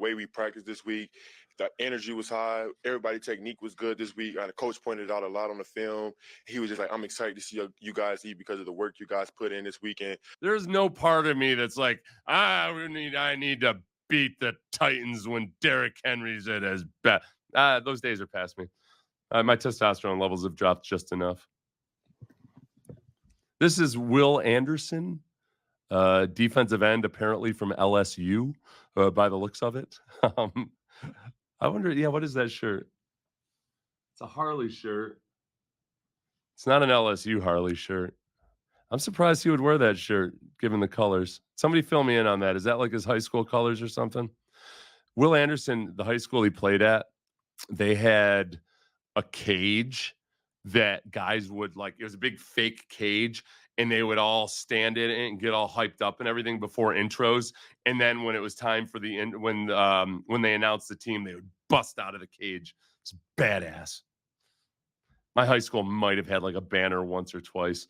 way we practiced this week, the energy was high. Everybody technique was good this week. The coach pointed out a lot on the film. He was just like, I'm excited to see you guys eat because of the work you guys put in this weekend. There's no part of me that's like, I need to beat the Titans when Derrick Henry's at his best. Those days are past me. My testosterone levels have dropped just enough. This is Will Anderson, defensive end, apparently from LSU, by the looks of it. I wonder, what is that shirt? It's a Harley shirt. It's not an LSU Harley shirt. I'm surprised he would wear that shirt, given the colors. Somebody fill me in on that. Is that like his high school colors or something? Will Anderson, the high school he played at, they had a cage that guys would like. It was a big fake cage, and they would all stand in it and get all hyped up and everything before intros. And then when it was time for the end, when they announced the team, they would bust out of the cage. It's badass. My high school might have had like a banner once or twice.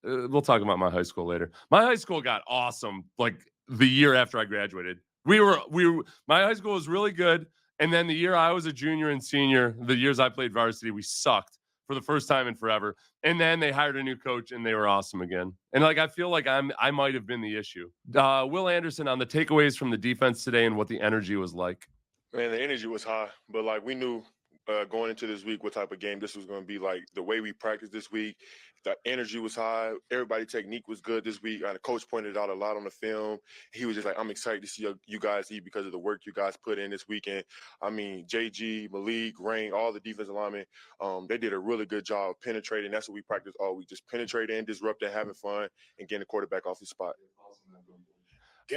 We'll talk about my high school later. My high school got awesome like the year after I graduated. My high school was really good. And then the year I was a junior and senior, the years I played varsity, we sucked for the first time in forever. And then they hired a new coach and they were awesome again. And like, I feel like I might have been the issue. Will Anderson on the takeaways from the defense today and what the energy was like. Man, the energy was high, but like we knew going into this week what type of game this was going to be. Like the way we practiced this week, the energy was high. Everybody technique was good this week. The coach pointed out a lot on the film. He was just like, I'm excited to see you guys eat because of the work you guys put in this weekend. I mean, JG, Malik, Rain, all the defensive linemen, they did a really good job penetrating. That's what we practiced all week, just penetrating, disrupting, having fun, and getting the quarterback off his spot.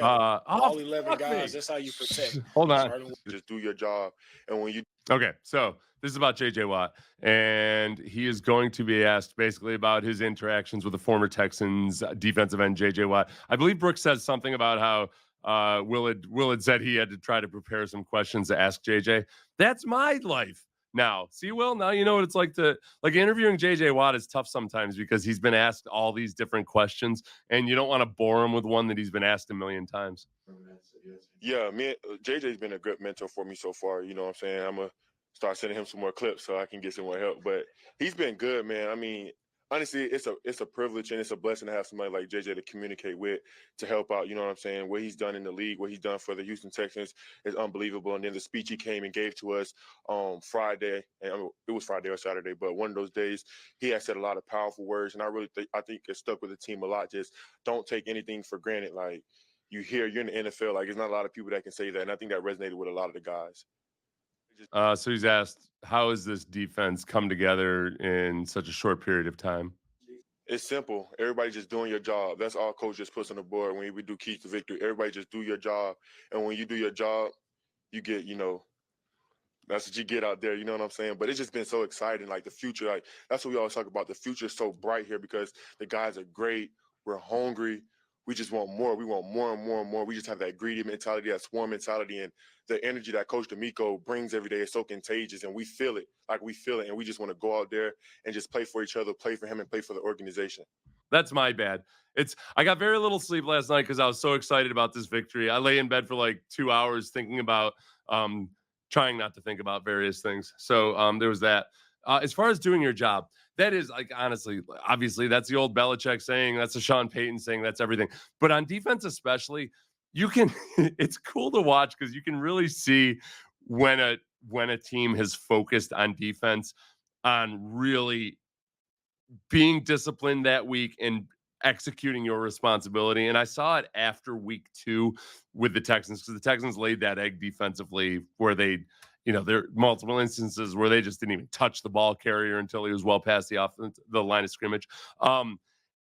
All 11 guys, that's how you protect. Hold on. Just do your job. And when you Okay, so this is about JJ Watt, and he is going to be asked basically about his interactions with the former Texans defensive end JJ Watt. I believe Brooks says something about how Will had said he had to try to prepare some questions to ask JJ. That's my life now. See, Will, now you know what it's like to interviewing JJ Watt is tough sometimes because he's been asked all these different questions, and you don't want to bore him with one that he's been asked a million times. Yeah, JJ's been a good mentor for me so far. You know what I'm saying? I'm going to start sending him some more clips so I can get some more help. But he's been good, man. I mean, honestly, it's a privilege and it's a blessing to have somebody like JJ to communicate with, to help out. You know what I'm saying? What he's done in the league, what he's done for the Houston Texans is unbelievable. And then the speech he came and gave to us Friday, and it was Friday or Saturday, but one of those days, he had said a lot of powerful words. And I think it stuck with the team a lot. Just don't take anything for granted. Like, you're in the NFL, like, there's not a lot of people that can say that. And I think that resonated with a lot of the guys. So he's asked, how has this defense come together in such a short period of time? It's simple. Everybody just doing your job. That's all coach just puts on the board when we do keys to victory. Everybody just do your job. And when you do your job, you get, that's what you get out there. You know what I'm saying? But it's just been so exciting. Like the future, like that's what we always talk about. The future is so bright here because the guys are great. We're hungry. We just want more. We want more and more and more. We just have that greedy mentality, that swarm mentality, and the energy that Coach DeMeco brings every day is so contagious, and we feel it. And we just want to go out there and just play for each other, play for him, and play for the organization. That's my bad. I got very little sleep last night because I was so excited about this victory. I lay in bed for like 2 hours thinking about trying not to think about various things. So there was that. As far as doing your job, that is like, honestly, obviously that's the old Belichick saying, that's the Sean Payton saying, that's everything. But on defense, especially, you can, it's cool to watch because you can really see when a team has focused on defense, on really being disciplined that week and executing your responsibility. And I saw it after week 2 with the Texans, because the Texans laid that egg defensively where there are multiple instances where they just didn't even touch the ball carrier until he was well past the line of scrimmage.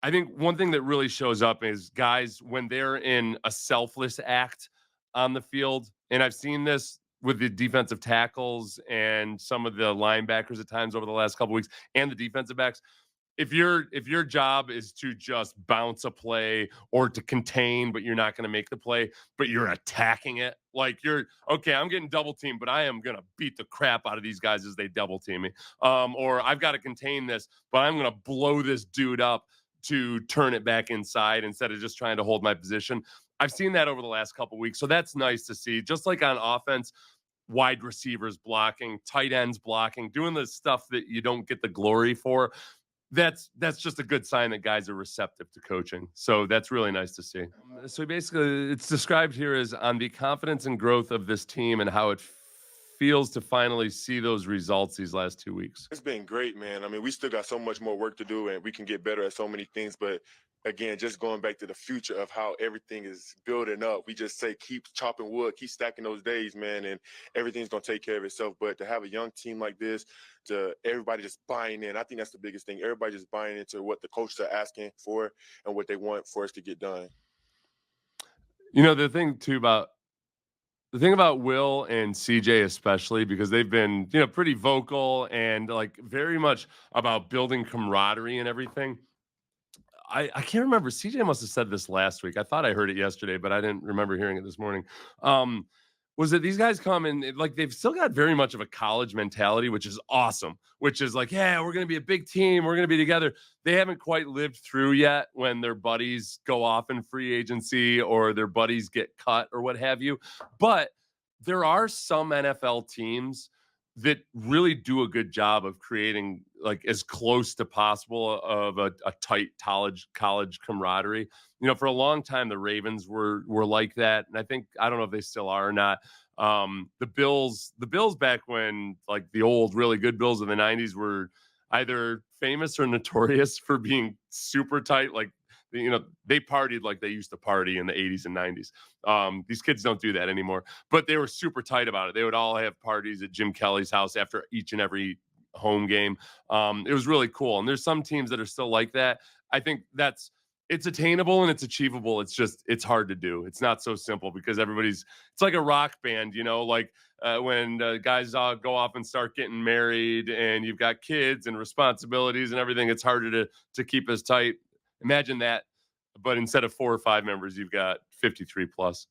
I think one thing that really shows up is guys, when they're in a selfless act on the field, and I've seen this with the defensive tackles and some of the linebackers at times over the last couple of weeks, and the defensive backs. If your job is to just bounce a play or to contain, but you're not going to make the play, but you're attacking it, like I'm getting double teamed, but I am going to beat the crap out of these guys as they double team me. Or I've got to contain this, but I'm going to blow this dude up to turn it back inside instead of just trying to hold my position. I've seen that over the last couple weeks. So that's nice to see. Just like on offense, wide receivers blocking, tight ends blocking, doing the stuff that you don't get the glory for. That's just a good sign that guys are receptive to coaching. So that's really nice to see. So basically, it's described here as on the confidence and growth of this team and how it feels to finally see those results these last 2 weeks. It's been great, man. I mean, we still got so much more work to do, and we can get better at so many things. But again, just going back to the future of how everything is building up, we just say keep chopping wood, keep stacking those days, man, and everything's gonna take care of itself. But to have a young team like this, to everybody just buying in, I think that's the biggest thing. Everybody just buying into what the coaches are asking for and what they want for us to get done. You know, the thing about Will and CJ, especially because they've been, pretty vocal and like very much about building camaraderie and everything. I can't remember. CJ must have said this last week. I thought I heard it yesterday, but I didn't remember hearing it this morning. Was that these guys come and like they've still got very much of a college mentality, which is awesome, which is like, yeah, we're going to be a big team. We're going to be together. They haven't quite lived through yet when their buddies go off in free agency or their buddies get cut or what have you. But there are some NFL teams that really do a good job of creating like as close to possible of a tight college camaraderie. For a long time, the Ravens were like that. And I don't know if they still are or not. The Bills back when like the old, really good Bills of the 90s were either famous or notorious for being super tight. Like, they partied like they used to party in the 80s and 90s. These kids don't do that anymore, but they were super tight about it. They would all have parties at Jim Kelly's house after each and every home game. It was really cool. And there's some teams that are still like that. I think it's attainable and it's achievable. It's hard to do. It's not so simple because it's like a rock band, like when guys go off and start getting married and you've got kids and responsibilities and everything, it's harder to keep as tight. Imagine that, but instead of 4 or 5 members, you've got 53 plus.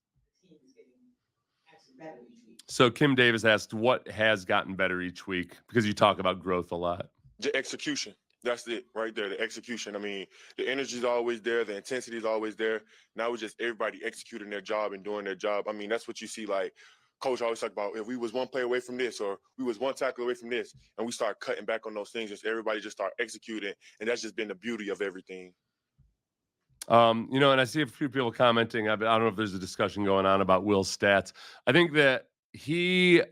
So Kim Davis asked, what has gotten better each week? Because you talk about growth a lot. The execution. That's it right there, the execution. I mean, the energy is always there. The intensity is always there. Now it's just everybody executing their job and doing their job. I mean, that's what you see, like, Coach always talk about if we was one play away from this or we was one tackle away from this, and we start cutting back on those things, just everybody just start executing, and that's just been the beauty of everything. And I see a few people commenting. I don't know if there's a discussion going on about Will's stats. I think that he's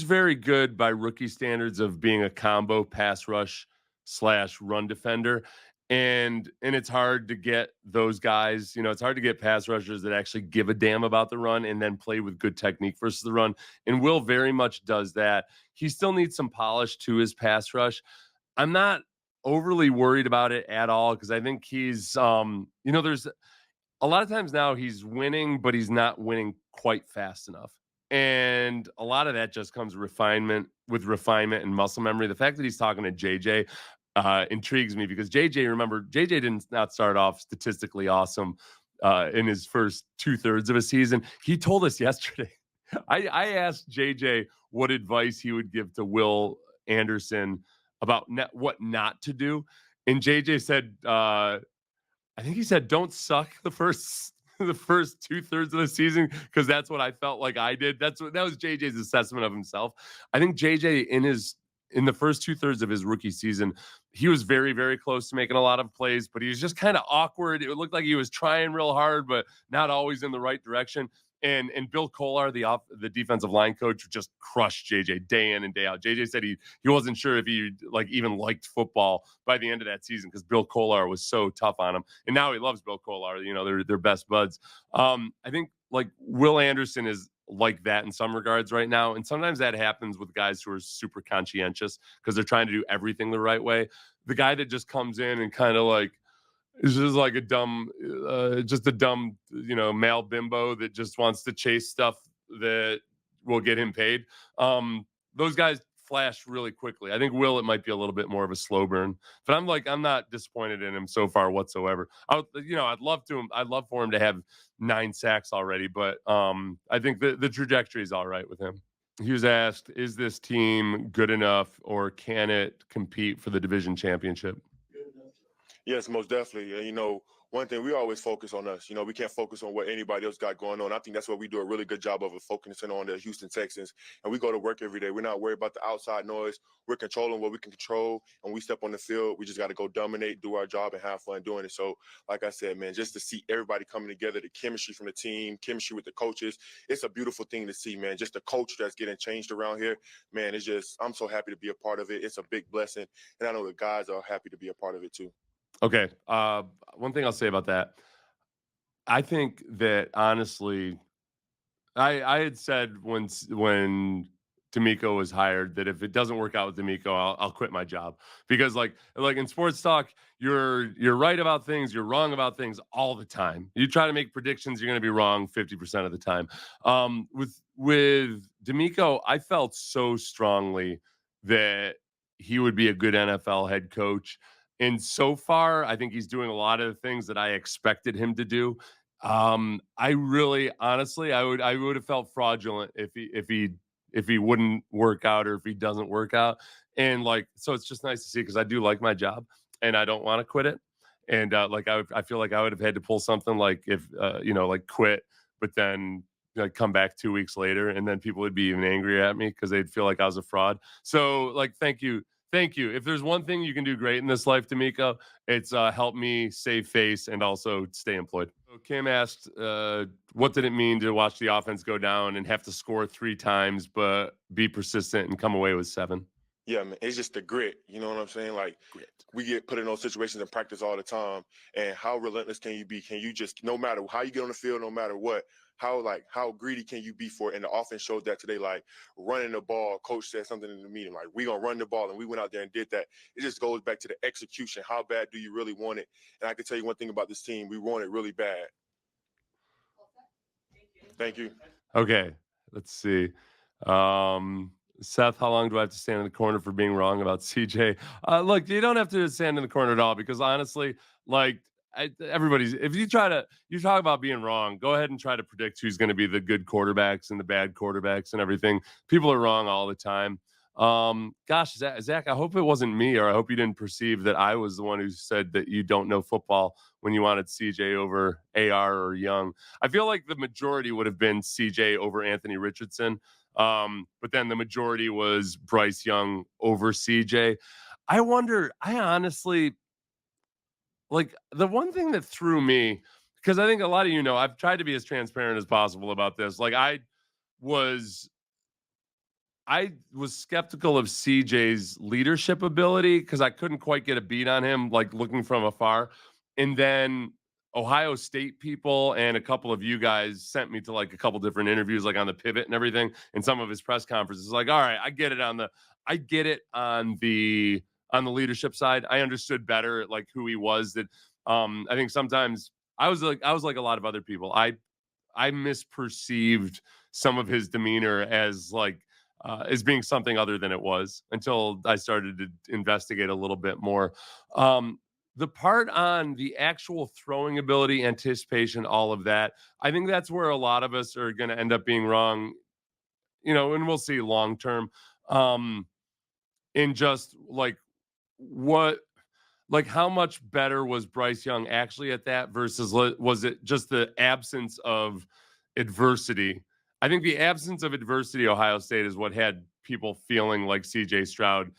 very good by rookie standards of being a combo pass rush / run defender. And it's hard to get those guys, it's hard to get pass rushers that actually give a damn about the run and then play with good technique versus the run. And Will very much does that. He still needs some polish to his pass rush. I'm not overly worried about it at all because I think he's, there's a lot of times now he's winning, but he's not winning quite fast enough. And a lot of that just comes refinement and muscle memory. The fact that he's talking to JJ intrigues me because JJ did not start off statistically awesome in his first 2/3 of a season. He told us yesterday. I asked JJ what advice he would give to Will Anderson about what not to do. And JJ said, I think he said, don't suck the first 2/3 of the season, because that's what I felt like I did. That was JJ's assessment of himself. I think JJ in the first 2/3 of his rookie season, he was very, very close to making a lot of plays, but he was just kind of awkward. It looked like he was trying real hard, but not always in the right direction. And Bill Kolar, the defensive line coach, just crushed JJ day in and day out. JJ said he wasn't sure if he even liked football by the end of that season because Bill Kolar was so tough on him. And now he loves Bill Kolar. They're best buds. I think like Will Anderson is like that in some regards right now. And sometimes that happens with guys who are super conscientious because they're trying to do everything the right way. The guy that just comes in and kind of like, it's just like a dumb, male bimbo that just wants to chase stuff that will get him paid. Those guys flash really quickly. I think it might be a little bit more of a slow burn, but I'm not disappointed in him so far whatsoever. I'd love for him to have 9 sacks already, but I think the trajectory is all right with him. He was asked, is this team good enough or can it compete for the division championship? Yes, most definitely. One one thing, we always focus on us. We can't focus on what anybody else got going on. I think that's what we do a really good job of focusing on the Houston Texans. And we go to work every day. We're not worried about the outside noise. We're controlling what we can control. And we step on the field, we just got to go dominate, do our job, and have fun doing it. So, like I said, man, just to see everybody coming together, the chemistry from the team, chemistry with the coaches, it's a beautiful thing to see, man. Just the culture that's getting changed around here, man, it's just, I'm so happy to be a part of it. It's a big blessing. And I know the guys are happy to be a part of it too. Okay. One thing I'll say about that, I think that honestly, I had said when DeMeco was hired that if it doesn't work out with DeMeco, I'll quit my job, because like in sports talk, you're right about things, you're wrong about things all the time. You try to make predictions, you're going to be wrong 50% of the time. With DeMeco, I felt so strongly that he would be a good NFL head coach. And so far, I think he's doing a lot of the things that I expected him to do. I really, honestly, I would have felt fraudulent if he wouldn't work out, or if he doesn't work out. And like, so it's just nice to see, because I do like my job and I don't want to quit it. And I feel like I would have had to pull something like, if like quit, but then like come back 2 weeks later, and then people would be even angrier at me because they'd feel like I was a fraud. So like, thank you. If there's one thing you can do great in this life, DeMeco, it's help me save face and also stay employed. So Kim asked, what did it mean to watch the offense go down and have to score 3 times, but be persistent and come away with 7? Yeah, man, it's just the grit. You know what I'm saying? Like, Grit. We get put in those situations in practice all the time. And how relentless can you be? Can you just, no matter how you get on the field, no matter what, how greedy can you be for it? And the offense showed that today, like running the ball. Coach said something in the meeting, like, we gonna run the ball, and we went out there and did that. It just goes back to the execution. How bad do you really want it? And I can tell you one thing about this team: we want it really bad. Thank you. Okay, let's see. Seth, how long do I have to stand in the corner for being wrong about CJ? Look, you don't have to stand in the corner at all, because honestly, like, everybody's, if you talk about being wrong, go ahead and try to predict who's going to be the good quarterbacks and the bad quarterbacks and everything. People are wrong all the time. Gosh, Zach, I hope it wasn't me, or I hope you didn't perceive that I was the one who said that you don't know football when you wanted CJ over AR or Young. I feel like the majority would have been CJ over Anthony Richardson. But then the majority was Bryce Young over CJ. I honestly, like, the one thing that threw me, because I think a lot of I've tried to be as transparent as possible about this. Like, I was skeptical of CJ's leadership ability, because I couldn't quite get a beat on him, like looking from afar. And then Ohio State people and a couple of you guys sent me to like a couple different interviews, like on the pivot and everything, and some of his press conferences. Like, all right, I get it on the leadership side. I understood better like who he was. That I think sometimes I was like a lot of other people. I misperceived some of his demeanor as like as being something other than it was, until I started to investigate a little bit more. The part on the actual throwing ability, anticipation, all of that, I think that's where a lot of us are going to end up being wrong, and we'll see long term. In just like what, like how much better was Bryce Young actually at that, versus was it just the absence of adversity? I think the absence of adversity, Ohio State, is what had people feeling like CJ Stroud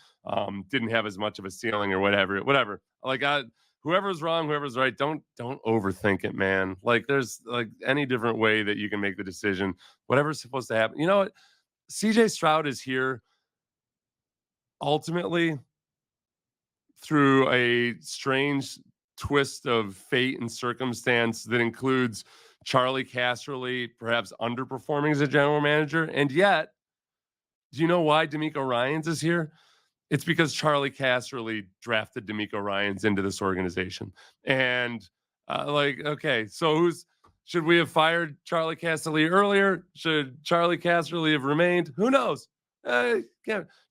didn't have as much of a ceiling, or whatever. Like, whoever's wrong, whoever's right, don't overthink it, man. Like, there's like any different way that you can make the decision. Whatever's supposed to happen. You know what? CJ Stroud is here ultimately through a strange twist of fate and circumstance that includes Charlie Casserly perhaps underperforming as a general manager. And yet, do you know why DeMeco Ryans is here? It's because Charlie Casserly drafted DeMeco Ryans into this organization. And okay, so should we have fired Charlie Casserly earlier? Should Charlie Casserly have remained? Who knows?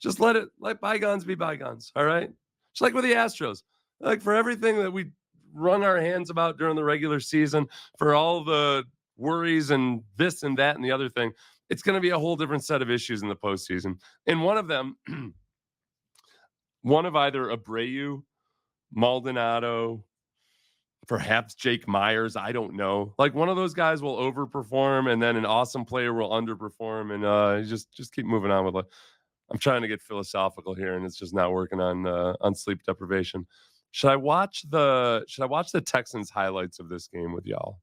Just let bygones be bygones. All right. Just like with the Astros, like for everything that we wrung our hands about during the regular season, for all the worries and this and that and the other thing, it's going to be a whole different set of issues in the postseason. And one of them, one of either Abreu, Maldonado, Perhaps Jake Myers. I don't know. Like one of those guys will overperform, and then an awesome player will underperform, and just keep moving on with it. I'm trying to get philosophical here, and it's just not working on sleep deprivation. Should I watch the Texans highlights of this game with y'all?